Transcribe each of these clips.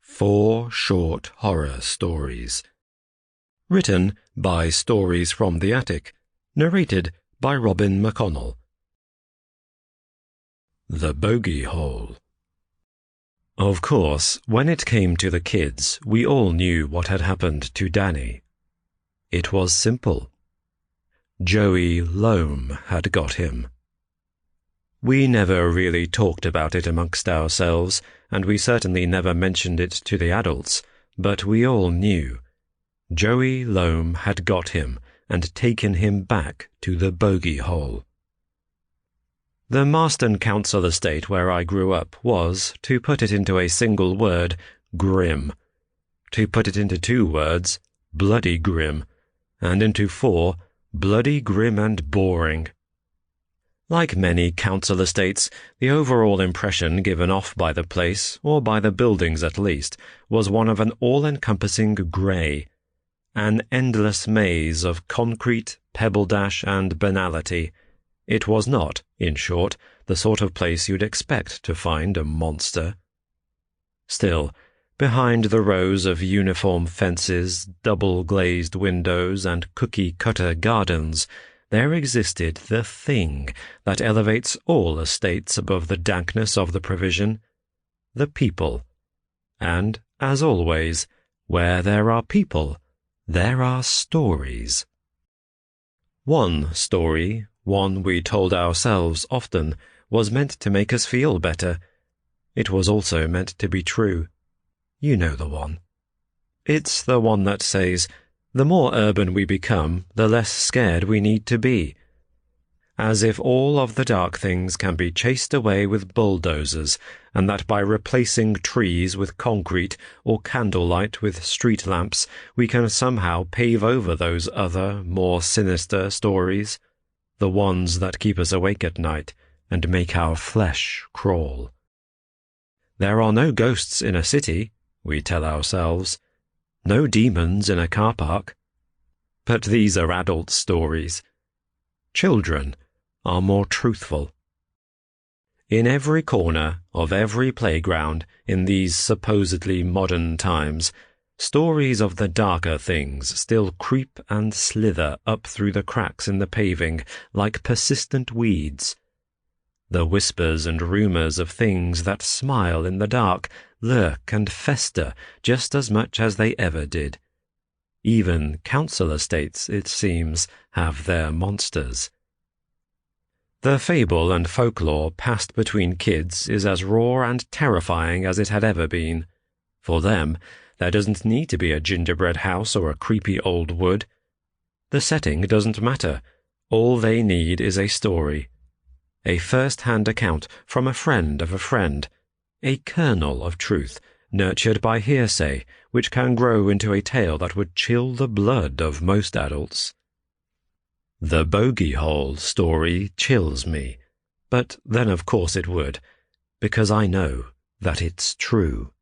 4 short horror stories. Written by Stories from the Attic. Narrated by Robin Mcconnell. The Bogey Hole. Of course, when it came to the kids, we all knew what had happened to Danny. It was simple. Joey Loam had got him. We never really talked about it amongst ourselves, and we certainly never mentioned it to the adults, but we all knew. Joey Loam had got him and taken him back to the Bogey Hole. The Marston Council estate where I grew up was, to put it into a single word, grim. To put it into 2 words, bloody grim. And into 4, bloody grim and boring. Like many council estates, the overall impression given off by the place, or by the buildings at least, was one of an all-encompassing grey, an endless maze of concrete, pebble dash, and banality. It was not, in short, the sort of place you'd expect to find a monster. Still, behind the rows of uniform fences, double-glazed windows, and cookie-cutter gardens, there existed the thing that elevates all estates above the dankness of the provision, the people. And, as always, where there are people, there are stories. One story, one we told ourselves often, was meant to make us feel better. It was also meant to be true. You know the one. It's the one that says, the more urban we become, the less scared we need to be. As if all of the dark things can be chased away with bulldozers, and that by replacing trees with concrete or candlelight with street lamps, we can somehow pave over those other, more sinister stories, the ones that keep us awake at night and make our flesh crawl. There are no ghosts in a city, we tell ourselves. No demons in a car park. But these are adult stories. Children are more truthful. In every corner of every playground in these supposedly modern times, stories of the darker things still creep and slither up through the cracks in the paving like persistent weeds. The whispers and rumours of things that smile in the dark lurk and fester just as much as they ever did. Even council estates, it seems, have their monsters. The fable and folklore passed between kids is as raw and terrifying as it had ever been. For them, there doesn't need to be a gingerbread house or a creepy old wood. The setting doesn't matter. All they need is a story. A first-hand account from a friend of a friend, a kernel of truth, nurtured by hearsay, which can grow into a tale that would chill the blood of most adults. The Bogey Hole story chills me, but then of course it would, because I know that it's true.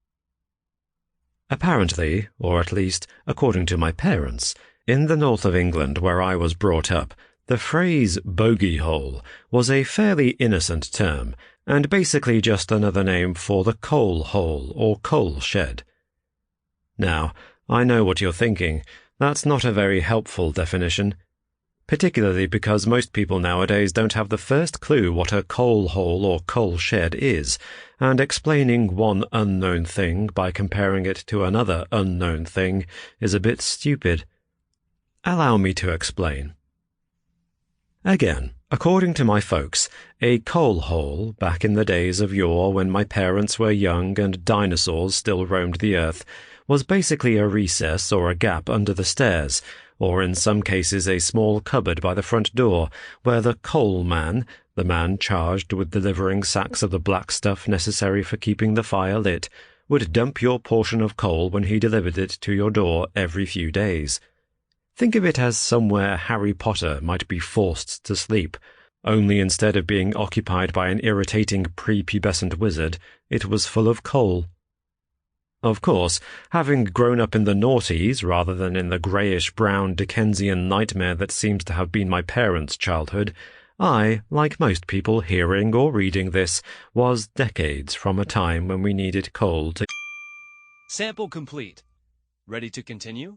Apparently, or at least according to my parents, in the north of England where I was brought up, the phrase bogey hole was a fairly innocent term, and basically just another name for the coal hole or coal shed. Now, I know what you're thinking. That's not a very helpful definition, particularly because most people nowadays don't have the first clue what a coal hole or coal shed is, and explaining one unknown thing by comparing it to another unknown thing is a bit stupid. Allow me to explain. Again, according to my folks, a coal hole, back in the days of yore when my parents were young and dinosaurs still roamed the earth, was basically a recess or a gap under the stairs, or in some cases a small cupboard by the front door, where the coal man, the man charged with delivering sacks of the black stuff necessary for keeping the fire lit, would dump your portion of coal when he delivered it to your door every few days. Think of it as somewhere Harry Potter might be forced to sleep, only instead of being occupied by an irritating prepubescent wizard, it was full of coal. Of course, having grown up in the noughties rather than in the greyish-brown Dickensian nightmare that seems to have been my parents' childhood, I, like most people hearing or reading this, was decades from a time when we needed coal to... Sample complete. Ready to continue?